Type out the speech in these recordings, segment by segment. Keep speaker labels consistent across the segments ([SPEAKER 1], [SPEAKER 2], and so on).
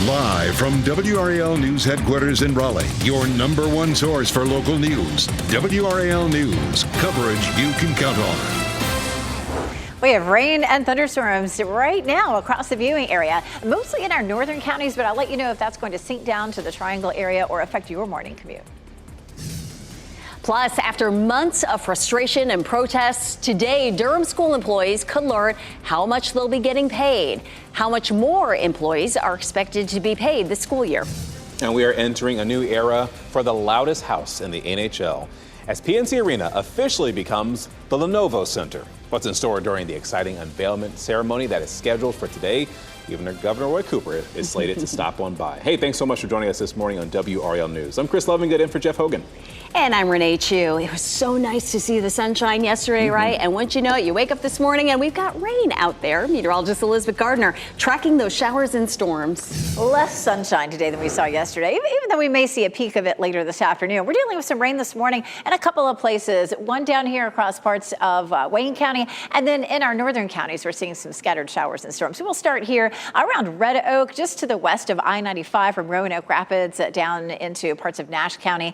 [SPEAKER 1] Live from WRAL News Headquarters in Raleigh, your number one source for local news. WRAL News, coverage you can count on.
[SPEAKER 2] We have rain and thunderstorms right now across the viewing area, mostly in our northern counties, but I'll let you know if that's going to sink down to the Triangle area or affect your morning commute.
[SPEAKER 3] Plus, after months of frustration and protests, today Durham school employees could learn how much they'll be getting paid. How much more employees are expected to be paid this school year.
[SPEAKER 4] And we are entering a new era for the loudest house in the NHL as PNC Arena officially becomes the Lenovo Center. What's in store during the exciting unveilment ceremony that is scheduled for today? Even Governor Roy Cooper is slated to stop on by. Hey, thanks so much for joining us this morning on WRAL News. I'm Chris Lovingood in for Jeff Hogan.
[SPEAKER 3] And I'm Renee Chu. It was so nice to see the sunshine yesterday, right? And once you know it, you wake up this morning and we've got rain out there. Meteorologist Elizabeth Gardner tracking those showers and storms.
[SPEAKER 2] Less sunshine today than we saw yesterday, even though we may see a peak of it later this afternoon. We're dealing with some rain this morning in a couple of places. One down here across parts of Wayne County, and then in our northern counties, we're seeing some scattered showers and storms. So we'll start here around Red Oak, just to the west of I-95 from Roanoke Rapids down into parts of Nash County.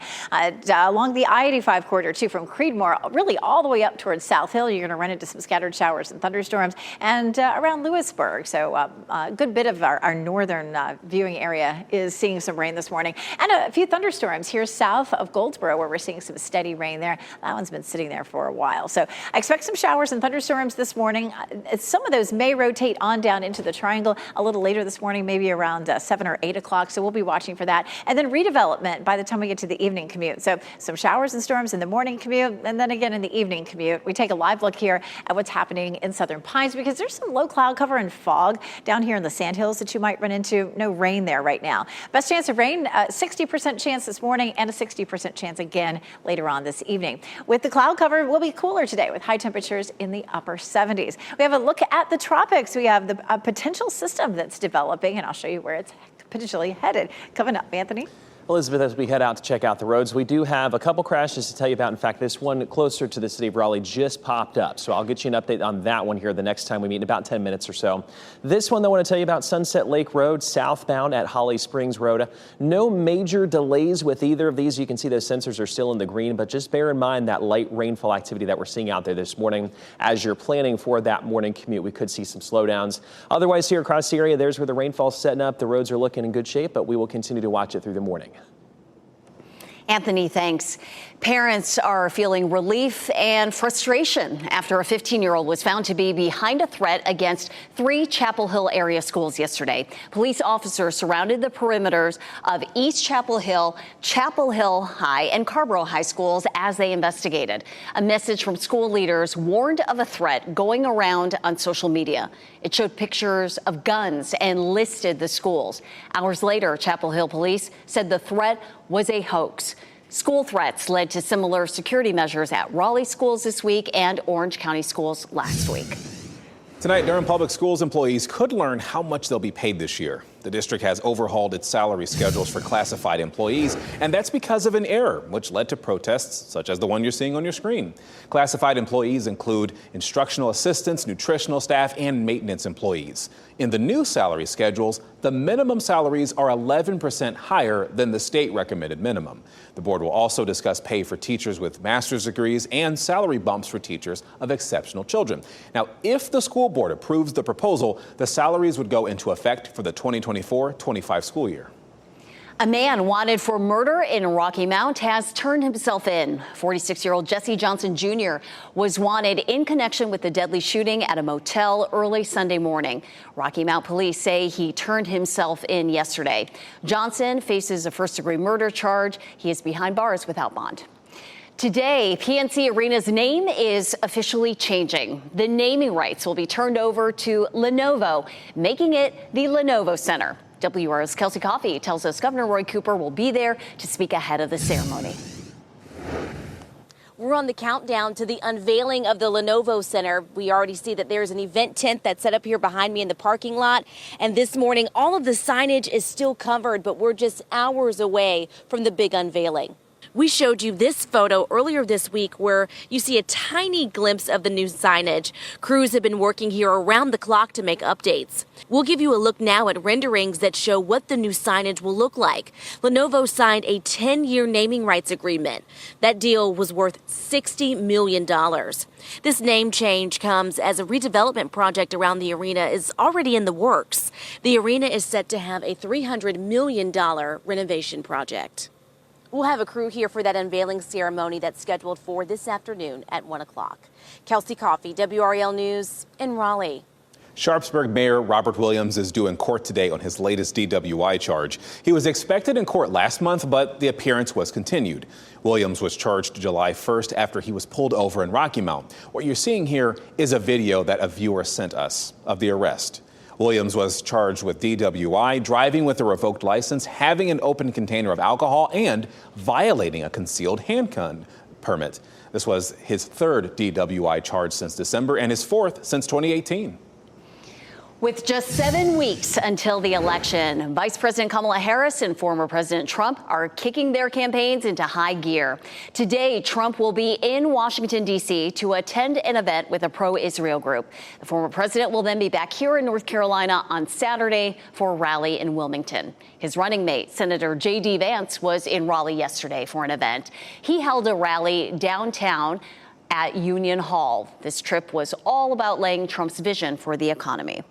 [SPEAKER 2] Along the I-85 corridor, too, from Creedmoor, really all the way up towards South Hill, you're going to run into some scattered showers and thunderstorms, and around Lewisburg. So a good bit of our northern viewing area is seeing some rain this morning, and a few thunderstorms here south of Goldsboro, where we're seeing some steady rain there. That one's been sitting there for a while. So I expect some showers and thunderstorms this morning. Some of those may rotate on down into the Triangle a little later this morning, maybe around 7 or 8 o'clock. So we'll be watching for that. And then redevelopment by the time we get to the evening commute. So some showers and storms in the morning commute, and then again in the evening commute. We take a live look here at what's happening in Southern Pines, because there's some low cloud cover and fog down here in the Sandhills that you might run into. No rain there right now. Best chance of rain, 60% chance this morning and a 60% chance again later on this evening. With the cloud cover, we'll be cooler today with high temperatures in the upper 70s. We have a look at the tropics. We have the potential system that's developing, and I'll show you where it's potentially headed. Coming up, Anthony.
[SPEAKER 5] Elizabeth, as we head out to check out the roads, we do have a couple crashes to tell you about. In fact, this one closer to the city of Raleigh just popped up. So I'll get you an update on that one here the next time we meet in about 10 minutes or so. This one, though, I want to tell you about Sunset Lake Road, southbound at Holly Springs Road. No major delays with either of these. You can see those sensors are still in the green, but just bear in mind that light rainfall activity that we're seeing out there this morning. As you're planning for that morning commute, we could see some slowdowns. Otherwise, here across the area, there's where the rainfall's setting up. The roads are looking in good shape, but we will continue to watch it through the morning.
[SPEAKER 3] Anthony, thanks. Parents are feeling relief and frustration after a 15-year-old was found to be behind a threat against 3 Chapel Hill area schools yesterday. Police officers surrounded the perimeters of East Chapel Hill, Chapel Hill High, and Carborough High schools as they investigated. A message from school leaders warned of a threat going around on social media. It showed pictures of guns and listed the schools. Hours later, Chapel Hill police said the threat was a hoax. School threats led to similar security measures at Raleigh schools this week and Orange County schools last week.
[SPEAKER 4] Tonight, Durham Public Schools employees could learn how much they'll be paid this year. The district has overhauled its salary schedules for classified employees, and that's because of an error, which led to protests such as the one you're seeing on your screen. Classified employees include instructional assistants, nutritional staff, and maintenance employees. In the new salary schedules, the minimum salaries are 11% higher than the state recommended minimum. The board will also discuss pay for teachers with master's degrees and salary bumps for teachers of exceptional children. Now, if the school board approves the proposal, the salaries would go into effect for the 2024-25 school year.
[SPEAKER 3] A man wanted for murder in Rocky Mount has turned himself in. 46-year-old Jesse Johnson Jr. was wanted in connection with the deadly shooting at a motel early Sunday morning. Rocky Mount police say he turned himself in yesterday. Johnson faces a first-degree murder charge. He is behind bars without bond. Today, PNC Arena's name is officially changing. The naming rights will be turned over to Lenovo, making it the Lenovo Center. WRAL's Kelsey Coffey tells us Governor Roy Cooper will be there to speak ahead of the ceremony.
[SPEAKER 6] We're on the countdown to the unveiling of the Lenovo Center. We already see that there's an event tent that's set up here behind me in the parking lot. And this morning, all of the signage is still covered, but we're just hours away from the big unveiling. We showed you this photo earlier this week where you see a tiny glimpse of the new signage. Crews have been working here around the clock to make updates. We'll give you a look now at renderings that show what the new signage will look like. Lenovo signed a 10-year naming rights agreement. That deal was worth $60 million. This name change comes as a redevelopment project around the arena is already in the works. The arena is set to have a $300 million renovation project. We'll have a crew here for that unveiling ceremony that's scheduled for this afternoon at 1 o'clock. Kelsey Coffey, WRAL News in Raleigh.
[SPEAKER 4] Sharpsburg Mayor Robert Williams is due in court today on his latest DWI charge. He was expected in court last month, but the appearance was continued. Williams was charged July 1st after he was pulled over in Rocky Mount. What you're seeing here is a video that a viewer sent us of the arrest. Williams was charged with DWI, driving with a revoked license, having an open container of alcohol, and violating a concealed handgun permit. This was his third DWI charge since December and his fourth since 2018.
[SPEAKER 3] With just 7 weeks until the election, Vice President Kamala Harris and former President Trump are kicking their campaigns into high gear. Today, Trump will be in Washington, D.C. to attend an event with a pro-Israel group. The former president will then be back here in North Carolina on Saturday for a rally in Wilmington. His running mate, Senator J.D. Vance, was in Raleigh yesterday for an event. He held a rally downtown at Union Hall. This trip was all about laying Trump's vision for the economy.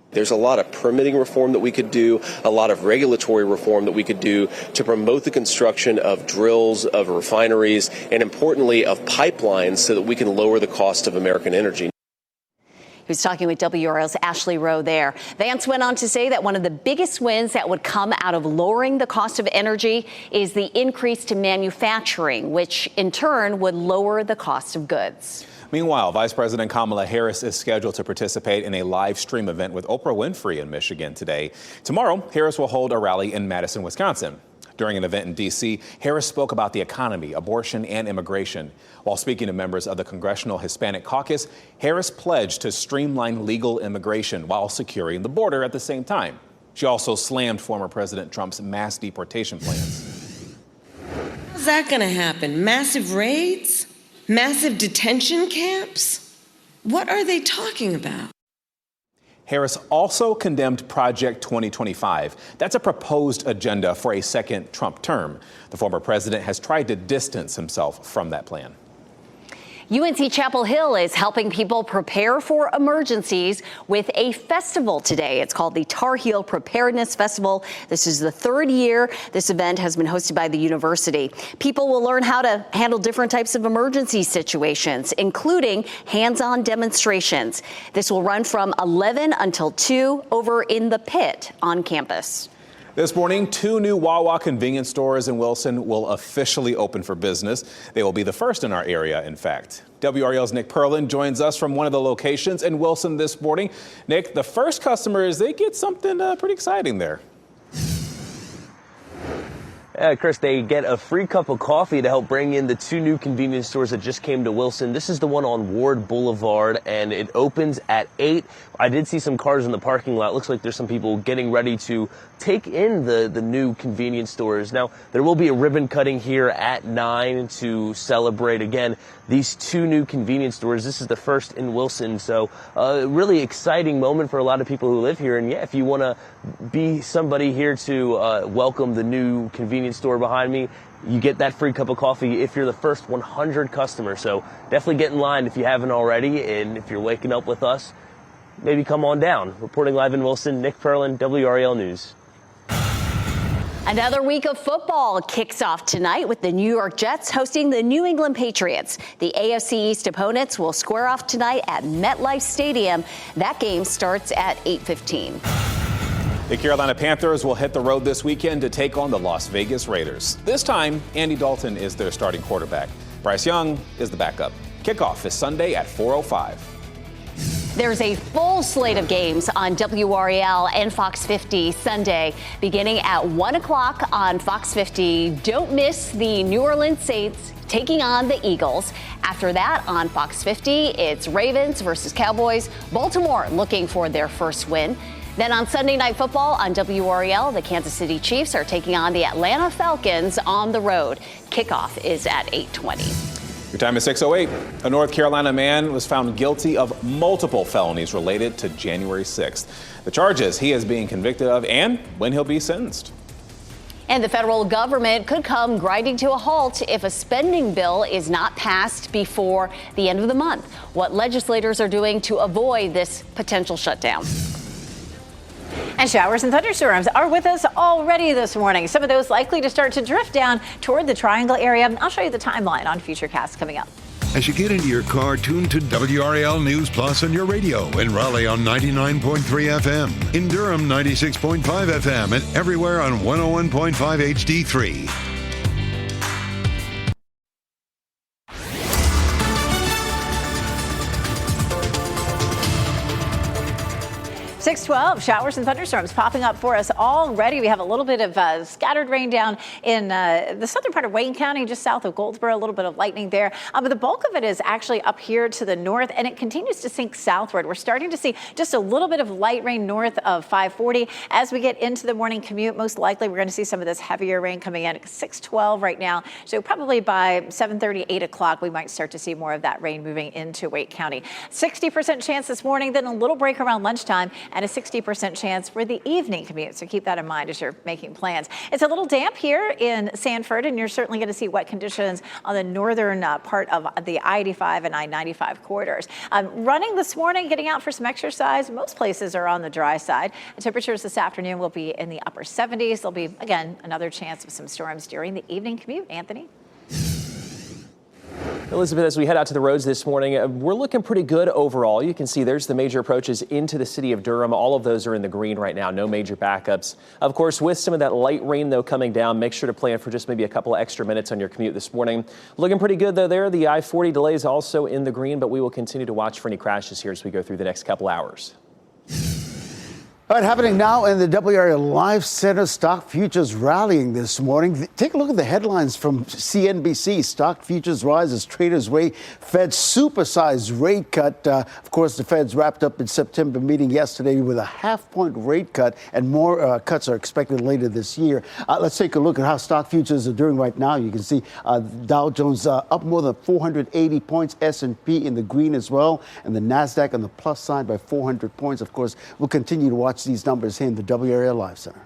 [SPEAKER 7] There's a lot of permitting reform that we could do, a lot of regulatory reform that we could do to promote the construction of drills, of refineries, and importantly, of pipelines so that we can lower the cost of American energy.
[SPEAKER 3] He was talking with WRAL's Ashley Rowe there. Vance went on to say that one of the biggest wins that would come out of lowering the cost of energy is the increase to manufacturing, which in turn would lower the cost of goods.
[SPEAKER 4] Meanwhile, Vice President Kamala Harris is scheduled to participate in a live stream event with Oprah Winfrey in Michigan today. Tomorrow, Harris will hold a rally in Madison, Wisconsin. During an event in D.C., Harris spoke about the economy, abortion, and immigration. While speaking to members of the Congressional Hispanic Caucus, Harris pledged to streamline legal immigration while securing the border at the same time. She also slammed former President Trump's mass deportation plans.
[SPEAKER 8] How's that going to happen? Massive raids? Massive detention camps? What are they talking about?
[SPEAKER 4] Harris also condemned Project 2025. That's a proposed agenda for a second Trump term. The former president has tried to distance himself from that plan.
[SPEAKER 3] UNC Chapel Hill is helping people prepare for emergencies with a festival today. It's called the Tar Heel Preparedness Festival. This is the third year this event has been hosted by the university. People will learn how to handle different types of emergency situations, including hands-on demonstrations. This will run from 11 until 2 over in the pit on campus.
[SPEAKER 4] This morning, 2 new Wawa convenience stores in Wilson will officially open for business. They will be the first in our area, in fact. WRAL's Nick Perlin joins us from one of the locations in Wilson this morning. Nick, the first customers, they get something pretty exciting there.
[SPEAKER 9] Chris, they get a free cup of coffee to help bring in the 2 new convenience stores that just came to Wilson. This is the one on Ward Boulevard, and it opens at 8. I did see some cars in the parking lot. Looks like there's some people getting ready to take in the new convenience stores. Now, there will be a ribbon cutting here at 9 to celebrate, again, these 2 new convenience stores. This is the first in Wilson, so a really exciting moment for a lot of people who live here. And yeah, if you want to be somebody here to welcome the new convenience store behind me, you get that free cup of coffee if you're the first 100 customers. So definitely get in line if you haven't already, and if you're waking up with us, maybe come on down. Reporting live in Wilson, Nick Perlin, WRAL News.
[SPEAKER 3] Another week of football kicks off tonight with the New York Jets hosting the New England Patriots. The AFC East opponents will square off tonight at MetLife Stadium. That game starts at 8:15.
[SPEAKER 4] The Carolina Panthers will hit the road this weekend to take on the Las Vegas Raiders. This time, Andy Dalton is their starting quarterback. Bryce Young is the backup. Kickoff is Sunday at 4:05.
[SPEAKER 3] There's a full slate of games on WRAL and Fox 50 Sunday, beginning at 1 o'clock on Fox 50. Don't miss the New Orleans Saints taking on the Eagles. After that, on Fox 50, it's Ravens versus Cowboys. Baltimore looking for their first win. Then on Sunday Night Football on WRAL, the Kansas City Chiefs are taking on the Atlanta Falcons on the road. Kickoff is at 8:20.
[SPEAKER 4] Your time is 6:08. A North Carolina man was found guilty of multiple felonies related to January 6th. The charges he is being convicted of and when he'll be sentenced.
[SPEAKER 3] And the federal government could come grinding to a halt if a spending bill is not passed before the end of the month. What legislators are doing to avoid this potential shutdown.
[SPEAKER 2] And showers and thunderstorms are with us already this morning. Some of those likely to start to drift down toward the Triangle area. I'll show you the timeline on Futurecast coming up.
[SPEAKER 1] As you get into your car, tune to WRAL News Plus on your radio. In Raleigh on 99.3 FM. In Durham, 96.5 FM. And everywhere on 101.5 HD3.
[SPEAKER 2] 6:12, showers and thunderstorms popping up for us already. We have a little bit of scattered rain down in the southern part of Wayne County, just south of Goldsboro, a little bit of lightning there. But the bulk of it is actually up here to the north, and it continues to sink southward. We're starting to see just a little bit of light rain north of 540. As we get into the morning commute, most likely we're going to see some of this heavier rain coming in at 6:12 right now. So probably by 7:30, 8 o'clock, we might start to see more of that rain moving into Wake County. 60% chance this morning, then a little break around lunchtime, and a 60% chance for the evening commute. So keep that in mind as you're making plans. It's a little damp here in Sanford, and you're certainly going to see wet conditions on the northern part of the I-85 and I-95 corridors. Running this morning, getting out for some exercise. Most places are on the dry side. The temperatures this afternoon will be in the upper 70s. There'll be, again, another chance of some storms during the evening commute. Anthony?
[SPEAKER 5] Elizabeth, as we head out to the roads this morning, we're looking pretty good overall. You can see there's the major approaches into the city of Durham. All of those are in the green right now. No major backups. Of course, with some of that light rain, though, coming down, make sure to plan for just maybe a couple of extra minutes on your commute this morning. Looking pretty good, though, there. The I-40 delays also in the green, but we will continue to watch for any crashes here as we go through the next couple hours.
[SPEAKER 10] All right, happening now in the WRAL Live Center, stock futures rallying this morning. Take a look at the headlines from CNBC. Stock futures rise as traders weigh Fed's supersized rate cut. Of course, the Fed's wrapped up its September meeting yesterday with a half-point rate cut, and more cuts are expected later this year. Let's take a look at how stock futures are doing right now. You can see Dow Jones up more than 480 points, S&P in the green as well, and the NASDAQ on the plus side by 400 points. Of course, we'll continue to watch these numbers here in the WRAL Live Center.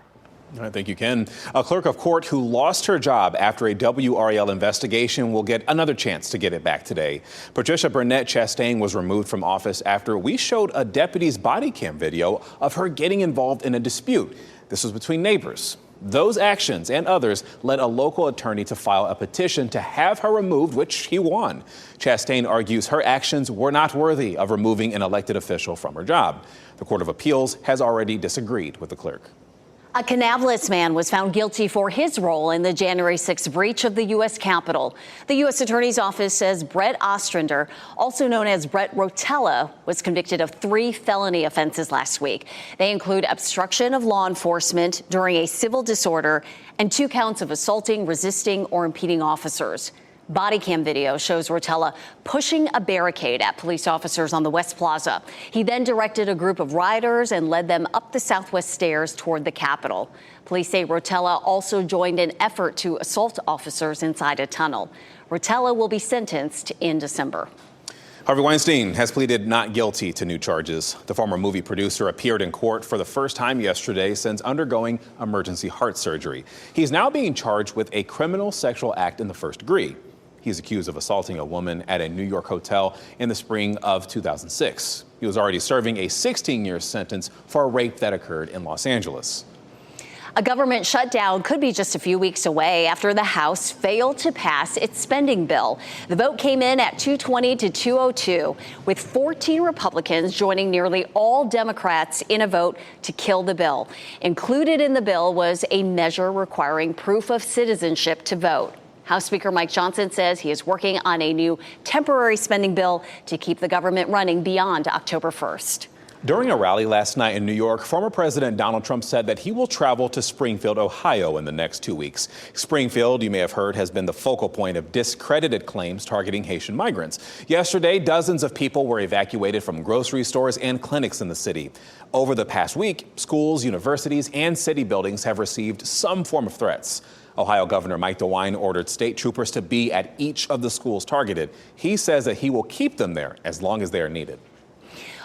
[SPEAKER 4] All right, thank you, Ken. A clerk of court who lost her job after a WRAL investigation will get another chance to get it back today. Patricia Burnett Chastain was removed from office after we showed a deputy's body cam video of her getting involved in a dispute. This was between neighbors. Those actions and others led a local attorney to file a petition to have her removed, which he won. Chastain argues her actions were not worthy of removing an elected official from her job. The Court of Appeals has already disagreed with the clerk.
[SPEAKER 3] A Canavelis man was found guilty for his role in the January 6th breach of the U.S. Capitol. The U.S. Attorney's Office says Brett Ostrander, also known as Brett Rotella, was convicted of 3 felony offenses last week. They include obstruction of law enforcement during a civil disorder and 2 counts of assaulting, resisting, or impeding officers. Body cam video shows Rotella pushing a barricade at police officers on the West Plaza. He then directed a group of rioters and led them up the southwest stairs toward the Capitol. Police say Rotella also joined an effort to assault officers inside a tunnel. Rotella will be sentenced in December.
[SPEAKER 4] Harvey Weinstein has pleaded not guilty to new charges. The former movie producer appeared in court for the first time yesterday since undergoing emergency heart surgery. He's now being charged with a criminal sexual act in the first degree. He's accused of assaulting a woman at a New York hotel in the spring of 2006. He was already serving a 16-year sentence for a rape that occurred in Los Angeles.
[SPEAKER 3] A government shutdown could be just a few weeks away after the House failed to pass its spending bill. The vote came in at 220 to 202, with 14 Republicans joining nearly all Democrats in a vote to kill the bill. Included in the bill was a measure requiring proof of citizenship to vote. House Speaker Mike Johnson says he is working on a new temporary spending bill to keep the government running beyond October 1st.
[SPEAKER 4] During a rally last night in New York, former President Donald Trump said that he will travel to Springfield, Ohio in the next 2 weeks. Springfield, you may have heard, has been the focal point of discredited claims targeting Haitian migrants. Yesterday, dozens of people were evacuated from grocery stores and clinics in the city. Over the past week, schools, universities, and city buildings have received some form of threats. Ohio Governor Mike DeWine ordered state troopers to be at each of the schools targeted. He says that he will keep them there as long as they are needed.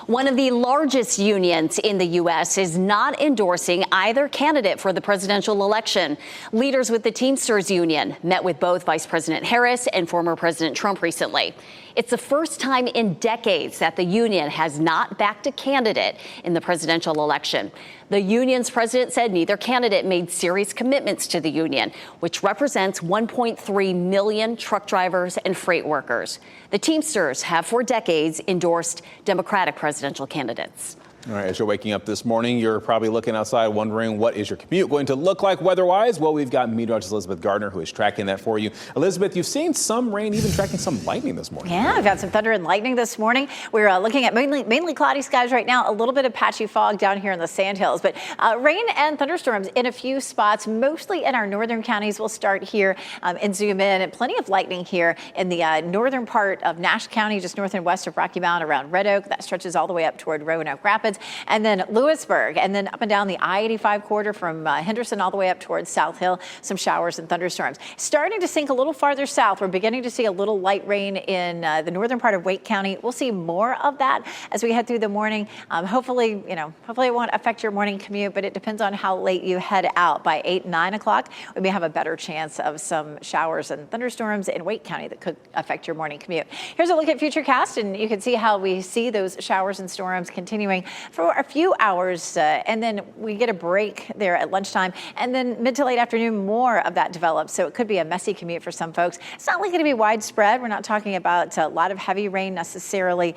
[SPEAKER 3] One of the largest unions in the U.S. is not endorsing either candidate for the presidential election. Leaders with the Teamsters Union met with both Vice President Harris and former President Trump recently. It's the first time in decades that the union has not backed a candidate in the presidential election. The union's president said neither candidate made serious commitments to the union, which represents 1.3 million truck drivers and freight workers. The Teamsters have for decades endorsed Democratic presidential candidates.
[SPEAKER 4] All right, as you're waking up this morning, you're probably looking outside wondering what is your commute going to look like weather-wise? Well, we've got meteorologist Elizabeth Gardner who is tracking that for you. Elizabeth, you've seen some rain, even tracking some lightning this morning.
[SPEAKER 2] Yeah, we've got some thunder and lightning this morning. We're looking at mainly cloudy skies right now, a little bit of patchy fog down here in the Sandhills, but rain and thunderstorms in a few spots, mostly in our northern counties. We'll start here and zoom in, and plenty of lightning here in the northern part of Nash County, just north and west of Rocky Mount around Red Oak. That stretches all the way up toward Roanoke Rapids, and then Lewisburg, and then up and down the I-85 corridor from Henderson all the way up towards South Hill, some showers and thunderstorms. Starting to sink a little farther south. We're beginning to see a little light rain in the northern part of Wake County. We'll see more of that as we head through the morning. Hopefully it won't affect your morning commute, but it depends on how late you head out. By 8, 9 o'clock, we may have a better chance of some showers and thunderstorms in Wake County that could affect your morning commute. Here's a look at Futurecast, and you can see how we see those showers and storms continuing for a few hours, and then we get a break there at lunchtime, and then mid to late afternoon, more of that develops. So it could be a messy commute for some folks. It's not likely to be widespread. We're not talking about a lot of heavy rain necessarily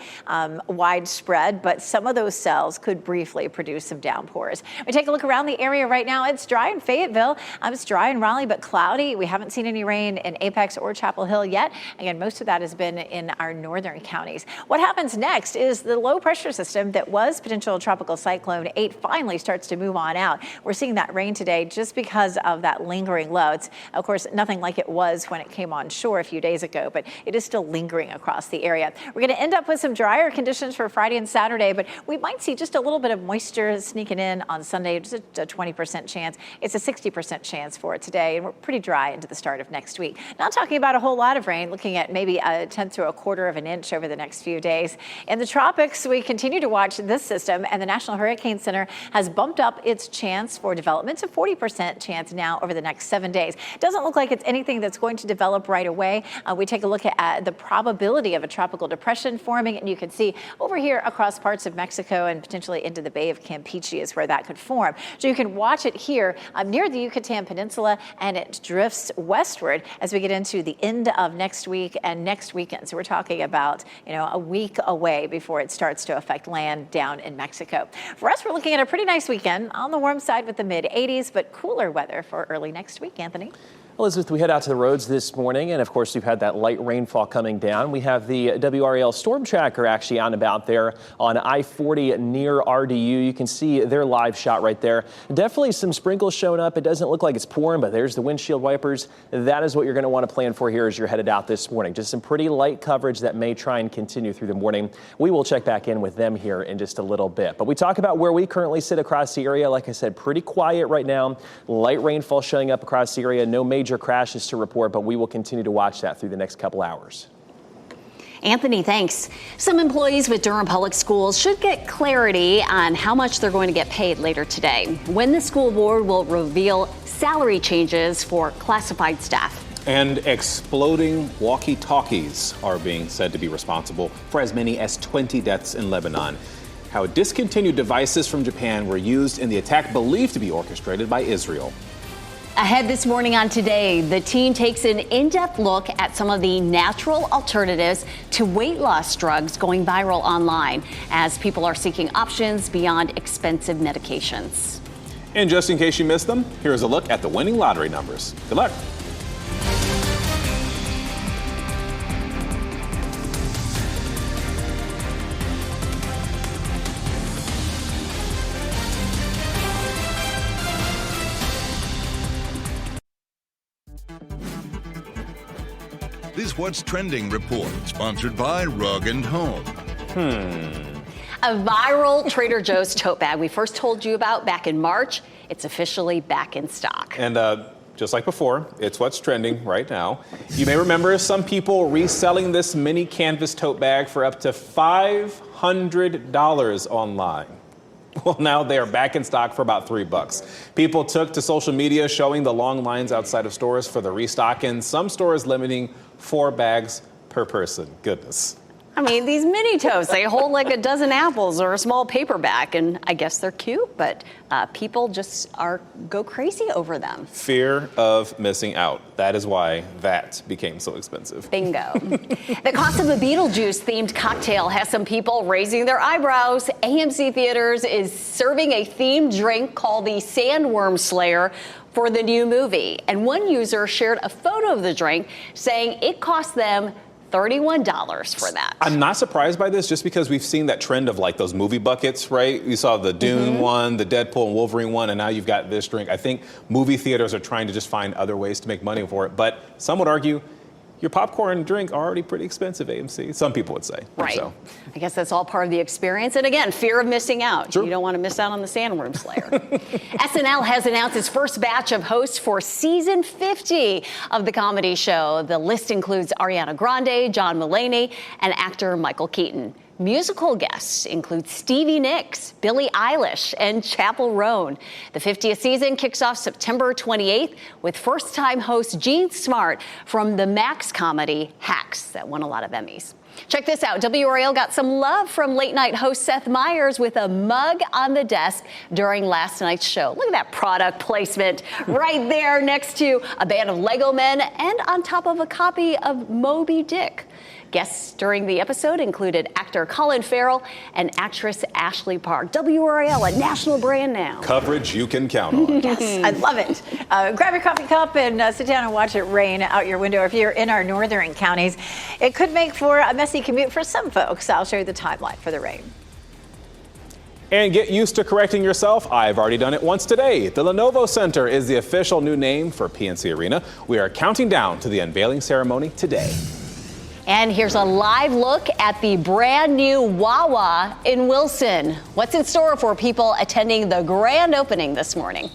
[SPEAKER 2] widespread, but some of those cells could briefly produce some downpours. We take a look around the area right now. It's dry in Fayetteville. It's dry in Raleigh, but cloudy. We haven't seen any rain in Apex or Chapel Hill yet. Again, most of that has been in our northern counties. What happens next is the low pressure system that was potential tropical Cyclone 8 finally starts to move on out. We're seeing that rain today just because of that lingering low. It's, of course, nothing like it was when it came on shore a few days ago, but it is still lingering across the area. We're going to end up with some drier conditions for Friday and Saturday, but we might see just a little bit of moisture sneaking in on Sunday, just a 20% chance. It's a 60% chance for it today, and we're pretty dry into the start of next week. Not talking about a whole lot of rain, looking at maybe a tenth to a quarter of an inch over the next few days. In the tropics, we continue to watch this system, and the National Hurricane Center has bumped up its chance for development to 40% chance now over the next 7 days. Doesn't look like it's anything that's going to develop right away. We take a look at the probability of a tropical depression forming, and you can see over here across parts of Mexico and potentially into the Bay of Campeche is where that could form. So you can watch it here near the Yucatan Peninsula, and it drifts westward as we get into the end of next week and next weekend. So we're talking about, a week away before it starts to affect land down in Mexico. For us, we're looking at a pretty nice weekend on the warm side with the mid-80s, but cooler weather for early next week. Anthony?
[SPEAKER 5] Elizabeth, we head out to the roads this morning, and of course, we've had that light rainfall coming down. We have the WRAL storm tracker actually out and about there on I-40 near RDU. You can see their live shot right there. Definitely some sprinkles showing up. It doesn't look like it's pouring, but there's the windshield wipers. That is what you're going to want to plan for here as you're headed out this morning. Just some pretty light coverage that may try and continue through the morning. We will check back in with them here in just a little bit. But we talk about where we currently sit across the area. Like I said, pretty quiet right now. Light rainfall showing up across the area. No major crashes to report, but we will continue to watch that through the next couple hours.
[SPEAKER 3] Anthony, thanks. Some employees with Durham Public Schools should get clarity on how much they're going to get paid later today, when the school board will reveal salary changes for classified staff.
[SPEAKER 4] And exploding walkie-talkies are being said to be responsible for as many as 20 deaths in Lebanon. How discontinued devices from Japan were used in the attack believed to be orchestrated by Israel.
[SPEAKER 3] Ahead this morning on Today, the team takes an in-depth look at some of the natural alternatives to weight loss drugs going viral online as people are seeking options beyond expensive medications.
[SPEAKER 4] And just in case you missed them, here's a look at the winning lottery numbers. Good luck.
[SPEAKER 1] This What's Trending report, sponsored by Rug & Home.
[SPEAKER 3] A viral Trader Joe's tote bag we first told you about back in March. It's officially back in stock.
[SPEAKER 4] And just like before, it's what's trending right now. You may remember some people reselling this mini canvas tote bag for up to $500 online. Well, now they are back in stock for about $3. People took to social media showing the long lines outside of stores for the restock, and some stores limiting 4 bags per person. Goodness.
[SPEAKER 3] I mean, these mini totes, they hold like a dozen apples or a small paperback, and I guess they're cute, but people just go crazy over them.
[SPEAKER 4] Fear of missing out. That is why that became so expensive.
[SPEAKER 3] Bingo. The cost of a Beetlejuice-themed cocktail has some people raising their eyebrows. AMC Theaters is serving a themed drink called the Sandworm Slayer for the new movie. And one user shared a photo of the drink saying it cost them $31 for that.
[SPEAKER 4] I'm not surprised by this just because we've seen that trend of like those movie buckets, right? You saw the Dune one, the Deadpool and Wolverine one, and now you've got this drink. I think movie theaters are trying to just find other ways to make money for it. But some would argue your popcorn drink are already pretty expensive, AMC. Some people would say.
[SPEAKER 3] Right.
[SPEAKER 4] So.
[SPEAKER 3] I guess that's all part of the experience. And again, fear of missing out.
[SPEAKER 4] True.
[SPEAKER 3] You don't want to miss out on the Sandworm Slayer. SNL has announced its first batch of hosts for season 50 of the comedy show. The list includes Ariana Grande, John Mulaney, and actor Michael Keaton. Musical guests include Stevie Nicks, Billie Eilish, and Chappell Roan. The 50th season kicks off September 28th with first-time host Gene Smart from the Max comedy Hacks that won a lot of Emmys. Check this out. WRAL got some love from late-night host Seth Meyers with a mug on the desk during last night's show. Look at that product placement right there next to a band of Lego men and on top of a copy of Moby Dick. Guests during the episode included actor Colin Farrell and actress Ashley Park. WRAL, a national brand now.
[SPEAKER 4] Coverage you can count on.
[SPEAKER 2] Yes, I love it. Grab your coffee cup and sit down and watch it rain out your window. If you're in our northern counties, it could make for a messy commute for some folks. I'll show you the timeline for the rain.
[SPEAKER 4] And get used to correcting yourself. I've already done it once today. The Lenovo Center is the official new name for PNC Arena. We are counting down to the unveiling ceremony today.
[SPEAKER 3] And here's a live look at the brand new Wawa in Wilson. What's in store for people attending the grand opening this morning?